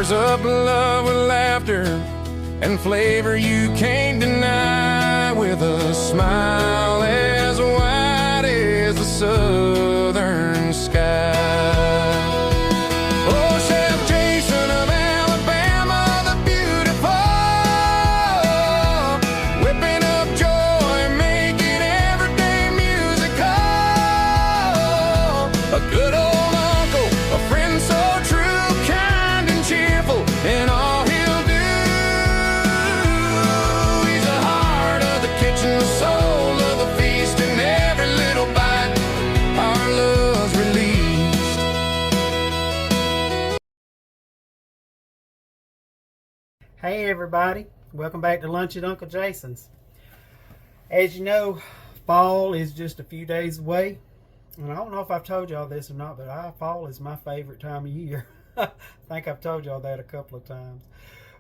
stirs up love with laughter and flavor you can't deny, with a smile as wide as the southern sky. Oh, Chef Jason of Alabama, the beautiful, whipping up joy, making everyday musical. A good old uncle, a friend so true, kind and cheerful in all he'll do. He's the heart of the kitchen, the soul of the feast, and every little bite our love's released. Hey everybody, welcome back to Lunch at Uncle Jason's. As you know, fall is just a few days away. And I don't know if I've told y'all this or not, but fall is my favorite time of year. I think I've told y'all that a couple of times.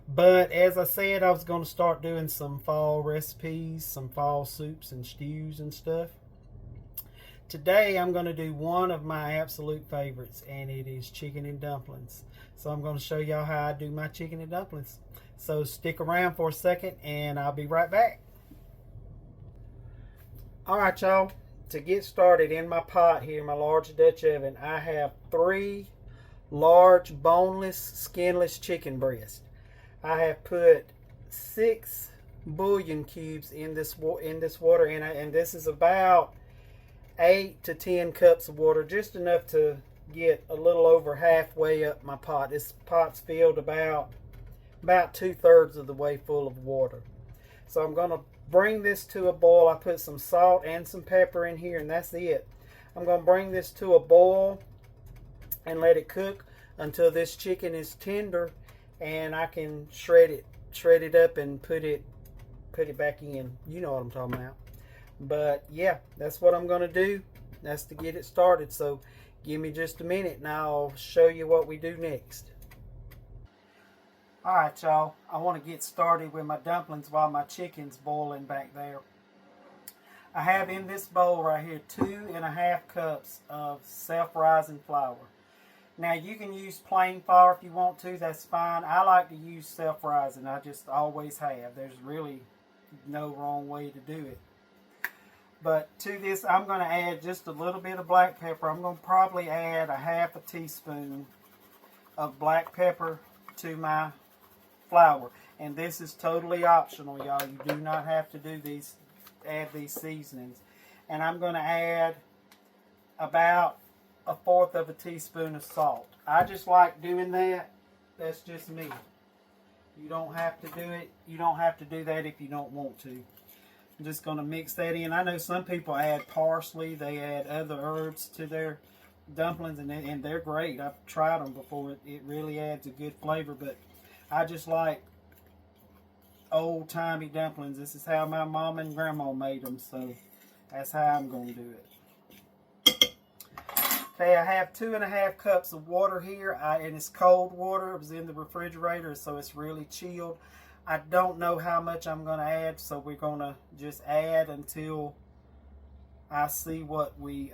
But as I said, I was going to start doing some fall recipes, some fall soups and stews and stuff. Today I'm going to do one of my absolute favorites, and it is chicken and dumplings. So I'm going to show y'all how I do my chicken and dumplings. So stick around for a second and I'll be right back. Alright y'all. To get started, in my pot here, my large Dutch oven, I have 3 large boneless, skinless chicken breasts. I have put 6 bouillon cubes in this water, and this is about 8 to 10 cups of water, just enough to get a little over halfway up my pot. This pot's filled about 2/3 of the way full of water. So I'm going to bring this to a boil. I put some salt and some pepper in here, and that's it. I'm going to bring this to a boil and let it cook until this chicken is tender, and I can shred it up and put it back in. You know what I'm talking about. But yeah, that's what I'm going to do. That's to get it started. So give me just a minute and I'll show you what we do next. Alright y'all, I want to get started with my dumplings while my chicken's boiling back there. I have in this bowl right here 2.5 cups of self-rising flour. Now you can use plain flour if you want to, that's fine. I like to use self-rising, I just always have. There's really no wrong way to do it. But to this I'm going to add just a little bit of black pepper. I'm going to probably add a 1/2 teaspoon of black pepper to my flour, and this is totally optional, y'all. You do not have to add these seasonings. And I'm going to add about 1/4 teaspoon of salt. I just like doing that. That's just me. You don't have to do it. You don't have to do that if you don't want to. I'm just going to mix that in. I know some people add parsley. They add other herbs to their dumplings, and they're great. I've tried them before. It really adds a good flavor, but I just like old-timey dumplings. This is how my mom and grandma made them, so that's how I'm going to do it. Okay, I have 2.5 cups of water here, and it's cold water. It was in the refrigerator, so it's really chilled. I don't know how much I'm going to add, so we're going to just add until I see what we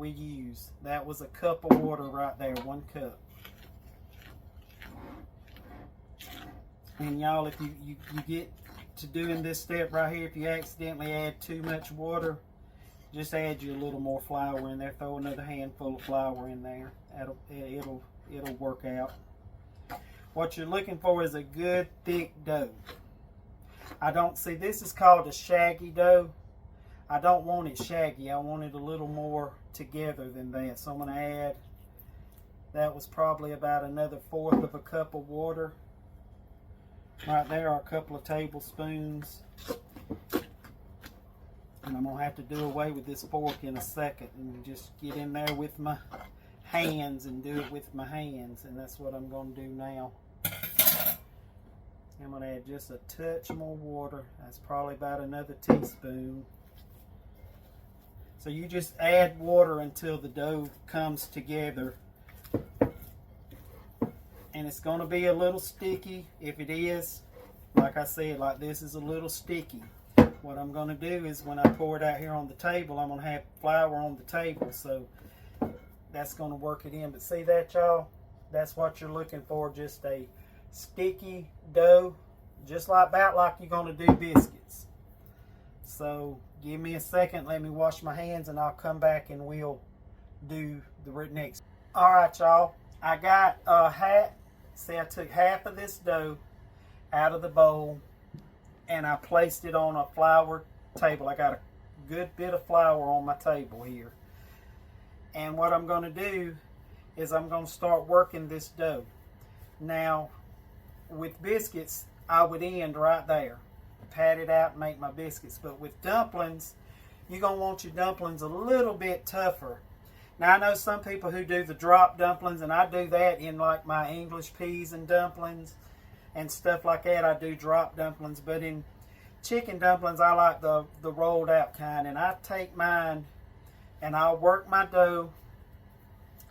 use. That was a cup of water right there, 1 cup. And y'all, if you get to doing this step right here, if you accidentally add too much water, just add you a little more flour in there. Throw another handful of flour in there. It'll work out. What you're looking for is a good thick dough. This is called a shaggy dough. I don't want it shaggy. I want it a little more together than that. So I'm going to add, that was probably about another 1/4 cup of water. Right there are a couple of tablespoons. And I'm going to have to do away with this fork in a second and just get in there with my hands and do it with my hands. And that's what I'm going to do now. I'm going to add just a touch more water. That's probably about another teaspoon. So you just add water until the dough comes together. And it's going to be a little sticky. If it is, like I said, like this is a little sticky. What I'm going to do is when I pour it out here on the table, I'm going to have flour on the table. So that's going to work it in. But see that, y'all? That's what you're looking for, just a sticky dough, just like about like you're going to do biscuits. So give me a second, let me wash my hands, and I'll come back and we'll do the next. All right, y'all, I got I took half of this dough out of the bowl and I placed it on a flour table. I got a good bit of flour on my table here. And what I'm going to do is I'm going to start working this dough. Now, with biscuits, I would end right there. Pat it out and make my biscuits. But with dumplings, you're going to want your dumplings a little bit tougher. Now, I know some people who do the drop dumplings, and I do that in like my English peas and dumplings and stuff like that. I do drop dumplings, but in chicken dumplings, I like the rolled out kind. And I take mine and I'll work my dough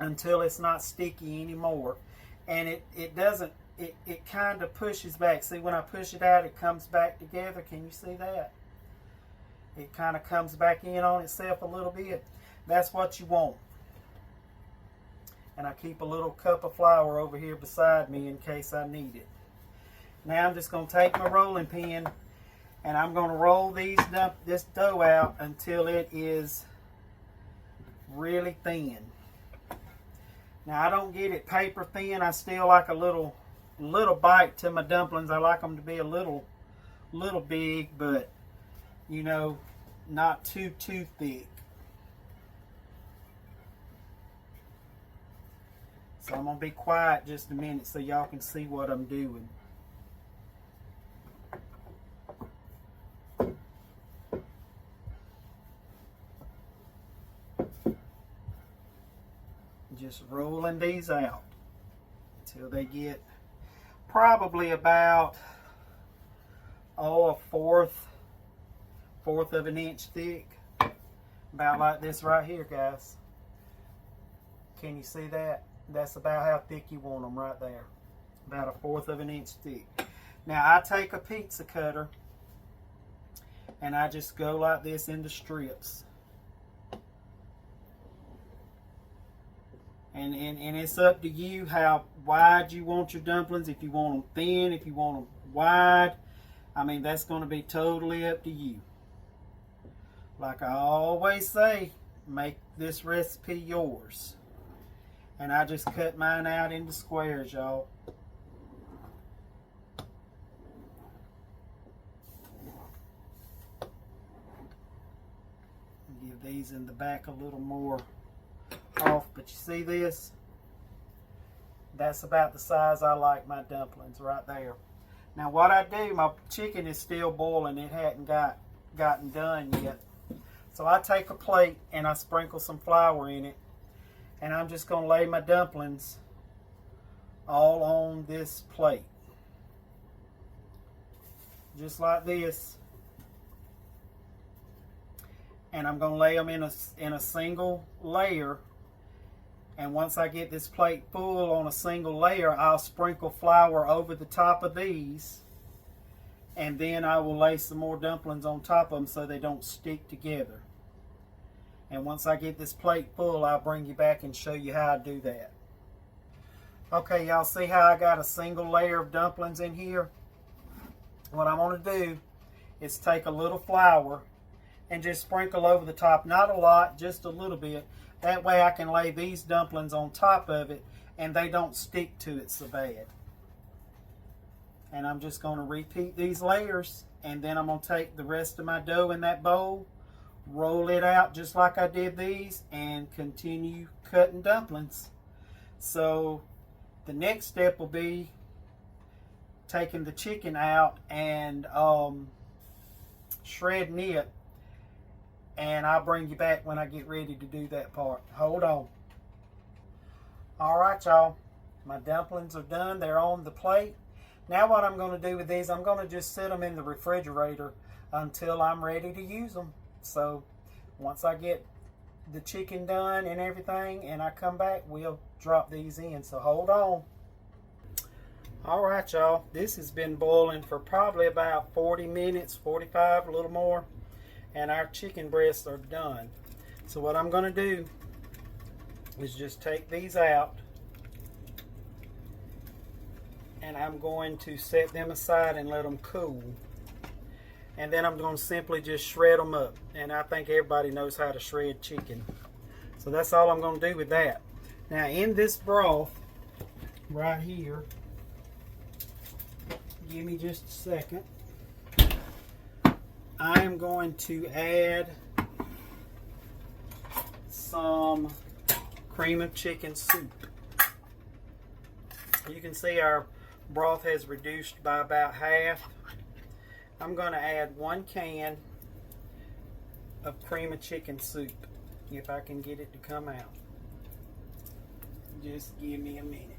until it's not sticky anymore. And it kind of pushes back. See, when I push it out, it comes back together. Can you see that? It kind of comes back in on itself a little bit. That's what you want. And I keep a little cup of flour over here beside me in case I need it. Now I'm just going to take my rolling pin and I'm going to roll this dough out until it is really thin. Now I don't get it paper thin. I still like a little bite to my dumplings. I like them to be a little big, but you know, not too thick. So I'm going to be quiet just a minute so y'all can see what I'm doing. Just rolling these out until they get probably about a fourth of an inch thick. About like this right here, guys. Can you see that? That's about how thick you want them right there. About a fourth of an inch thick. Now I take a pizza cutter and I just go like this into strips. And it's up to you how wide you want your dumplings. If you want them thin, if you want them wide. I mean, that's going to be totally up to you. Like I always say, make this recipe yours. And I just cut mine out into squares, y'all. Give these in the back a little more off, but you see this? That's about the size I like my dumplings right there. Now what I do, my chicken is still boiling. It hadn't gotten done yet. So I take a plate and I sprinkle some flour in it. And I'm just going to lay my dumplings all on this plate. Just like this. And I'm going to lay them in a single layer. And once I get this plate full on a single layer, I'll sprinkle flour over the top of these. And then I will lay some more dumplings on top of them so they don't stick together. And once I get this plate full, I'll bring you back and show you how I do that. Okay, y'all see how I got a single layer of dumplings in here? What I want to do is take a little flour and just sprinkle over the top. Not a lot, just a little bit. That way I can lay these dumplings on top of it and they don't stick to it so bad. And I'm just going to repeat these layers, and then I'm going to take the rest of my dough in that bowl, roll it out just like I did these, and continue cutting dumplings. So the next step will be taking the chicken out and shredding it, and I'll bring you back when I get ready to do that part. Hold on. Alright, y'all, my dumplings are done. They're on the plate. Now what I'm going to do with these, I'm going to just set them in the refrigerator until I'm ready to use them. So once I get the chicken done and everything and I come back, we'll drop these in. So hold on. Alright, y'all, this has been boiling for probably about 40 minutes, 45, a little more, and our chicken breasts are done. So what I'm going to do is just take these out and I'm going to set them aside and let them cool. And then I'm going to simply just shred them up. And I think everybody knows how to shred chicken. So that's all I'm going to do with that. Now in this broth right here, give me just a second, I am going to add some cream of chicken soup. You can see our broth has reduced by about half. I'm going to add 1 can of cream of chicken soup, if I can get it to come out. Just give me a minute.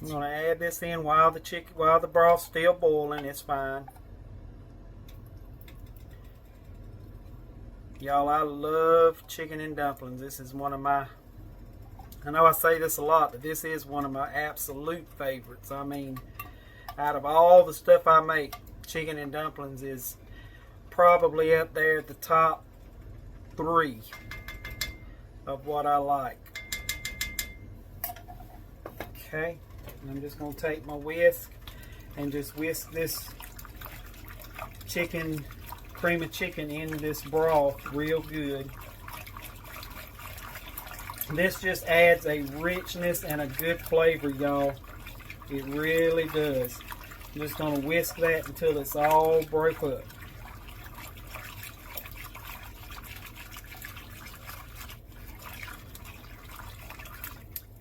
I'm going to add this in while the broth's still boiling. It's fine. Y'all, I love chicken and dumplings. This is one of my, I know I say this a lot, but this is one of my absolute favorites. I mean, out of all the stuff I make, chicken and dumplings is probably up there at the top 3 of what I like. Okay, and I'm just going to take my whisk and just whisk this chicken, cream of chicken in this broth real good. This just adds a richness and a good flavor, y'all. It really does. I'm just going to whisk that until it's all broke up.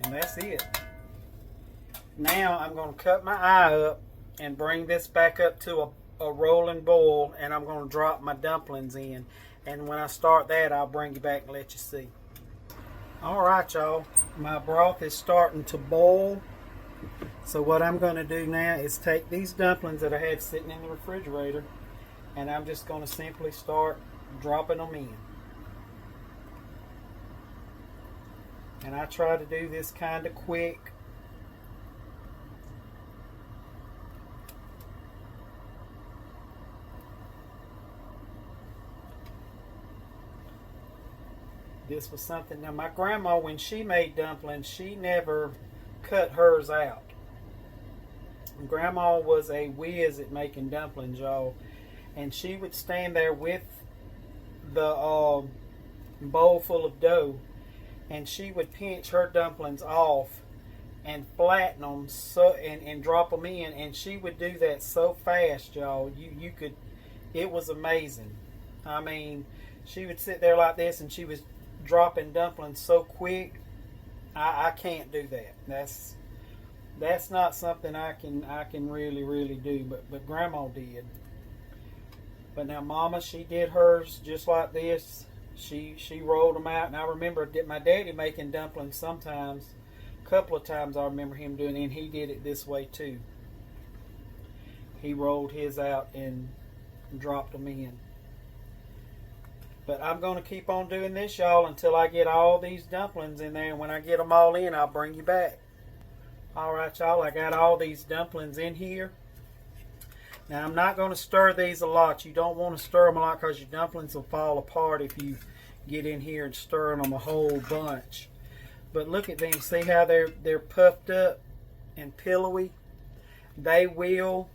And that's it. Now I'm going to cut my eye up and bring this back up to a rolling boil, and I'm going to drop my dumplings in. And when I start that, I'll bring you back and let you see. Alright, y'all, my broth is starting to boil. So what I'm going to do now is take these dumplings that I had sitting in the refrigerator, and I'm just going to simply start dropping them in. And I try to do this kind of quick. This was something, now my grandma, when she made dumplings, she never cut hers out. Grandma was a whiz at making dumplings, y'all. And she would stand there with the bowl full of dough, and she would pinch her dumplings off and flatten them and drop them in. And she would do that so fast, y'all. You could, it was amazing. I mean, she would sit there like this, and she was dropping dumplings so quick. I can't do that. That's not something I can really do, but Grandma did. But now Mama, she did hers just like this. She rolled them out, and I remember my daddy making dumplings sometimes. A couple of times I remember him doing it, and he did it this way too. He rolled his out and dropped them in. But I'm going to keep on doing this, y'all, until I get all these dumplings in there. And when I get them all in, I'll bring you back. Alright, y'all, I got all these dumplings in here. Now, I'm not going to stir these a lot. You don't want to stir them a lot because your dumplings will fall apart if you get in here and stir them a whole bunch. But look at them. See how they're puffed up and pillowy? They will,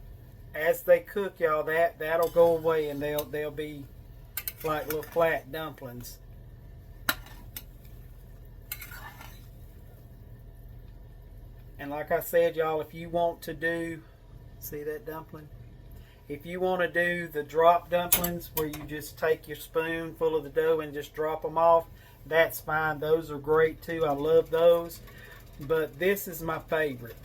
as they cook, y'all, that'll go away, and they'll be like little flat dumplings. And like I said, y'all, if you want to do, see that dumpling? If you want to do the drop dumplings where you just take your spoon full of the dough and just drop them off, that's fine. Those are great too. I love those. But this is my favorite.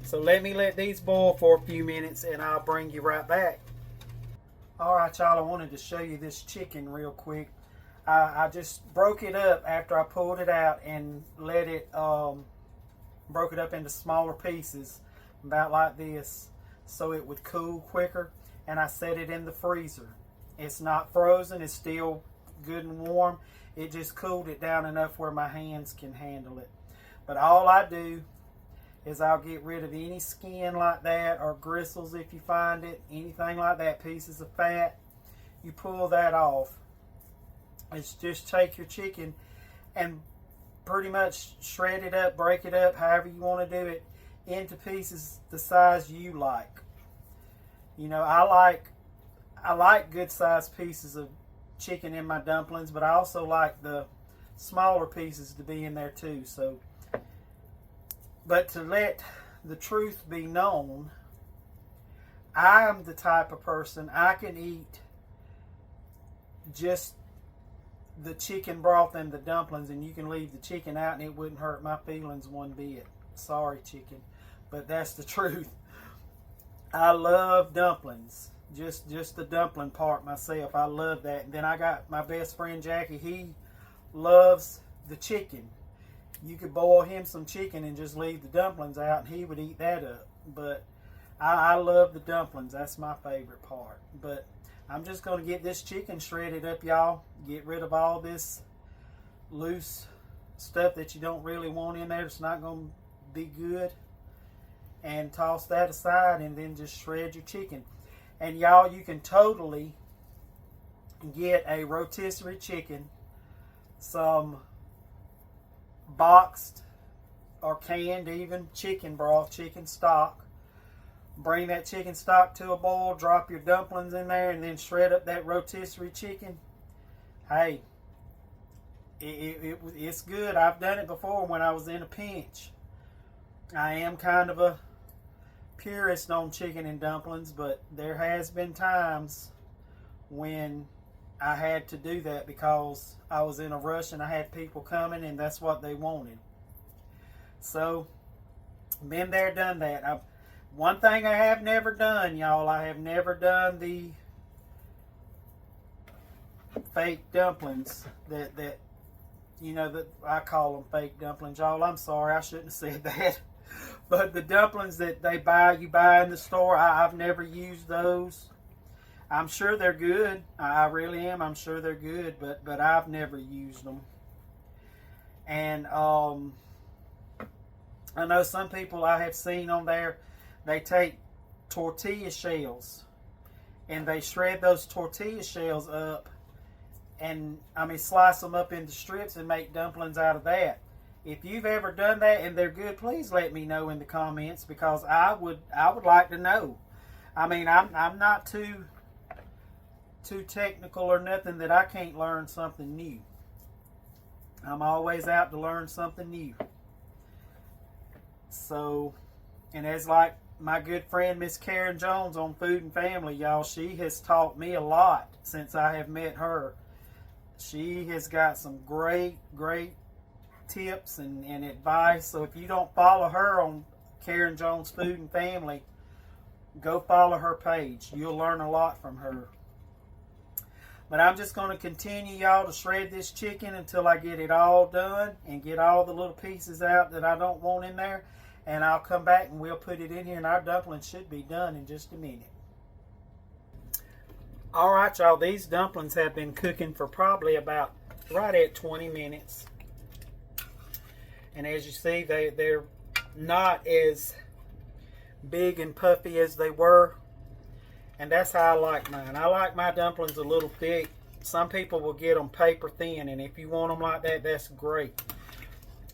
So let me let these boil for a few minutes, and I'll bring you right back. Alright, y'all, I wanted to show you this chicken real quick. I just broke it up after I pulled it out and let it, broke it up into smaller pieces, about like this, so it would cool quicker. And I set it in the freezer. It's not frozen, it's still good and warm. It just cooled it down enough where my hands can handle it. But all I do is I'll get rid of any skin like that, or gristles if you find it, anything like that, pieces of fat. You pull that off. It's just take your chicken and pretty much shred it up, break it up, however you want to do it, into pieces the size you like. You know, I like good sized pieces of chicken in my dumplings, but I also like the smaller pieces to be in there too. So, but to let the truth be known, I'm the type of person, I can eat just the chicken broth and the dumplings, and you can leave the chicken out and it wouldn't hurt my feelings one bit. Sorry, chicken, but that's the truth. I love dumplings, just the dumpling part myself. I love that. And then I got my best friend Jackie. He loves the chicken. You could boil him some chicken and just leave the dumplings out, and he would eat that up. But I love the dumplings. That's my favorite part. But I'm just going to get this chicken shredded up, y'all. Get rid of all this loose stuff that you don't really want in there. It's not going to be good. And toss that aside, and then just shred your chicken. And y'all, you can totally get a rotisserie chicken, some boxed or canned even chicken broth, chicken stock. Bring that chicken stock to a boil, drop your dumplings in there, and then shred up that rotisserie chicken. Hey, it's good. I've done it before when I was in a pinch. I am kind of a purist on chicken and dumplings, but there has been times when I had to do that because I was in a rush and I had people coming and that's what they wanted. So, been there, done that. One thing I have never done, y'all, I have never done the fake dumplings that you know, that I call them fake dumplings, y'all. I'm sorry, I shouldn't have said that. But the dumplings that you buy in the store, I've never used those. I'm sure they're good. I really am. I'm sure they're good, but I've never used them. And I know some people I have seen on there, they take tortilla shells and they shred those tortilla shells up and, slice them up into strips and make dumplings out of that. If you've ever done that and they're good, please let me know in the comments, because I would like to know. I'm not too technical or nothing that I can't learn something new. I'm always out to learn something new. So, and as like my good friend Miss Karen Jones on Food and Family, y'all, she has taught me a lot since I have met her. She has got some great tips and advice. So if you don't follow her on Karen Jones Food and Family, go follow her page. You'll learn a lot from her. But I'm just going to continue, y'all, to shred this chicken until I get it all done and get all the little pieces out that I don't want in there. And I'll come back and we'll put it in here, and our dumplings should be done in just a minute. Alright, y'all, these dumplings have been cooking for probably about right at 20 minutes. And as you see, they're not as big and puffy as they were. And that's how I like mine. I like my dumplings a little thick. Some people will get them paper thin, and if you want them like that, that's great.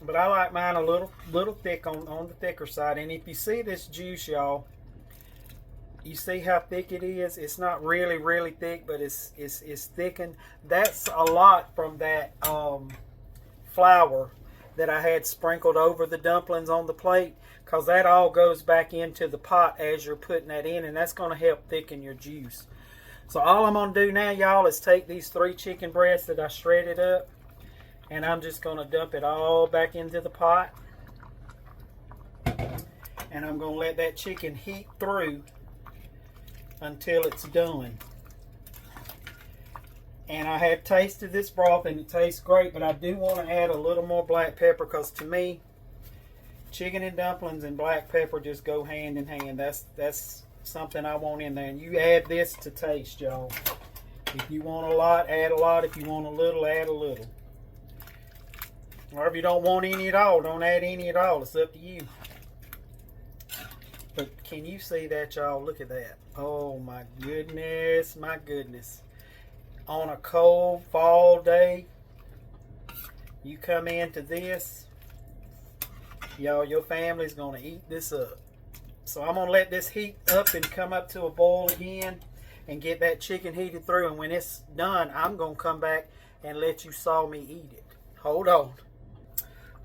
But I like mine a little thick on the thicker side. And if you see this juice, y'all, you see how thick it is? It's not really thick, but it's thickened. That's a lot from that flour that I had sprinkled over the dumplings on the plate, because that all goes back into the pot as you're putting that in, and that's going to help thicken your juice. So all I'm going to do now, y'all, is take these 3 chicken breasts that I shredded up, and I'm just going to dump it all back into the pot. And I'm going to let that chicken heat through until it's done. And I have tasted this broth and it tastes great, but I do want to add a little more black pepper, because to me, chicken and dumplings and black pepper just go hand in hand. That's something I want in there. And you add this to taste, y'all. If you want a lot, add a lot. If you want a little, add a little. Or if you don't want any at all, don't add any at all. It's up to you. But can you see that, y'all? Look at that. Oh my goodness, my goodness. On a cold fall day, You come into this, y'all, your family's gonna eat this up. So I'm gonna let this heat up and come up to a boil again and get that chicken heated through. And when it's done, I'm gonna come back and let you saw me eat it. Hold on.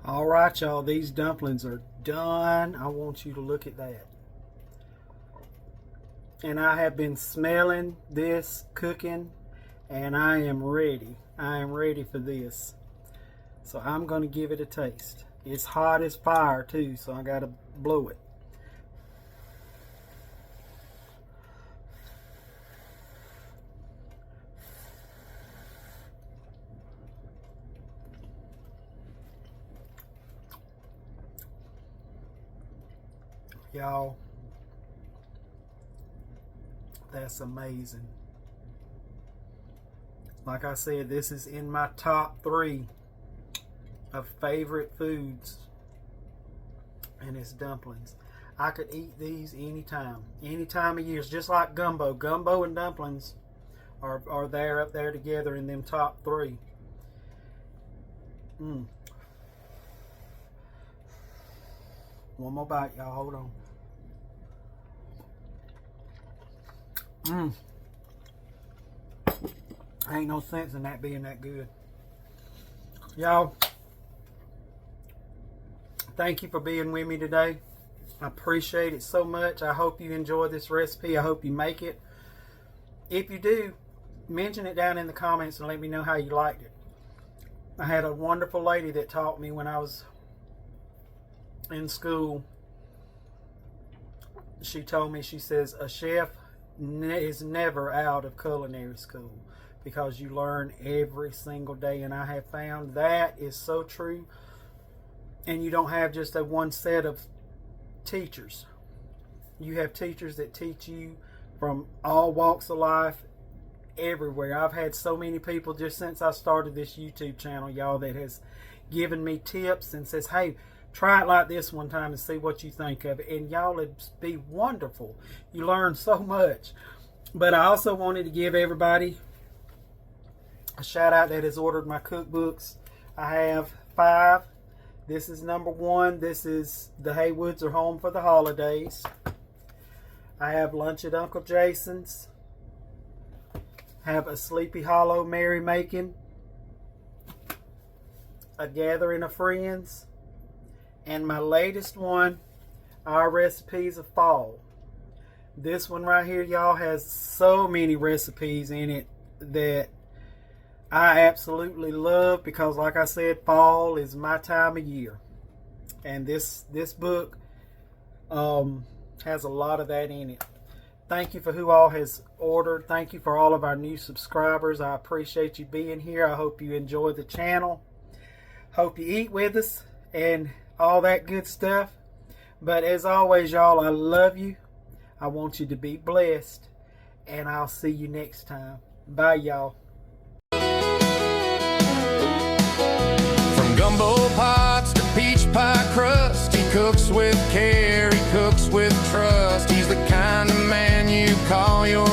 All right, y'all, these dumplings are done. I want you to look at that. And I have been smelling this cooking, and I am ready. I am ready for this. So I'm going to give it a taste. It's hot as fire too, so I got to blow it. Y'all, that's amazing. Like I said, this is in my top 3 of favorite foods, and it's dumplings. I could eat these any time of year. It's just like gumbo. Gumbo and dumplings are there up there together in them top 3. One more bite, y'all. Hold on. Ain't no sense in that being that good. Y'all, thank you for being with me today. I appreciate it so much. I hope you enjoy this recipe. I hope you make it. If you do, mention it down in the comments and let me know how you liked it. I had a wonderful lady that taught me when I was in school. She told me, she says, a chef is never out of culinary school, because you learn every single day. And I have found that is so true. And you don't have just a one set of teachers. You have teachers that teach you from all walks of life, everywhere. I've had so many people just since I started this YouTube channel, y'all, that has given me tips and says, hey, try it like this one time and see what you think of it. And y'all, it'd be wonderful. You learn so much. But I also wanted to give everybody a shout out that has ordered my cookbooks. I have 5. This is number 1. This is The Haywoods Are Home for the Holidays. I have Lunch at Uncle Jason's. I have A Sleepy Hollow Merry Making. A Gathering of Friends. And my latest one, Our Recipes of Fall. This one right here, y'all, has so many recipes in it that I absolutely love, because like I said, fall is my time of year. And this book has a lot of that in it. Thank you for who all has ordered. Thank you for all of our new subscribers. I appreciate you being here. I hope you enjoy the channel. Hope you eat with us and all that good stuff. But as always, y'all, I love you. I want you to be blessed. And I'll see you next time. Bye, y'all. From gumbo pots to peach pie crust, he cooks with care, he cooks with trust. He's the kind of man you call your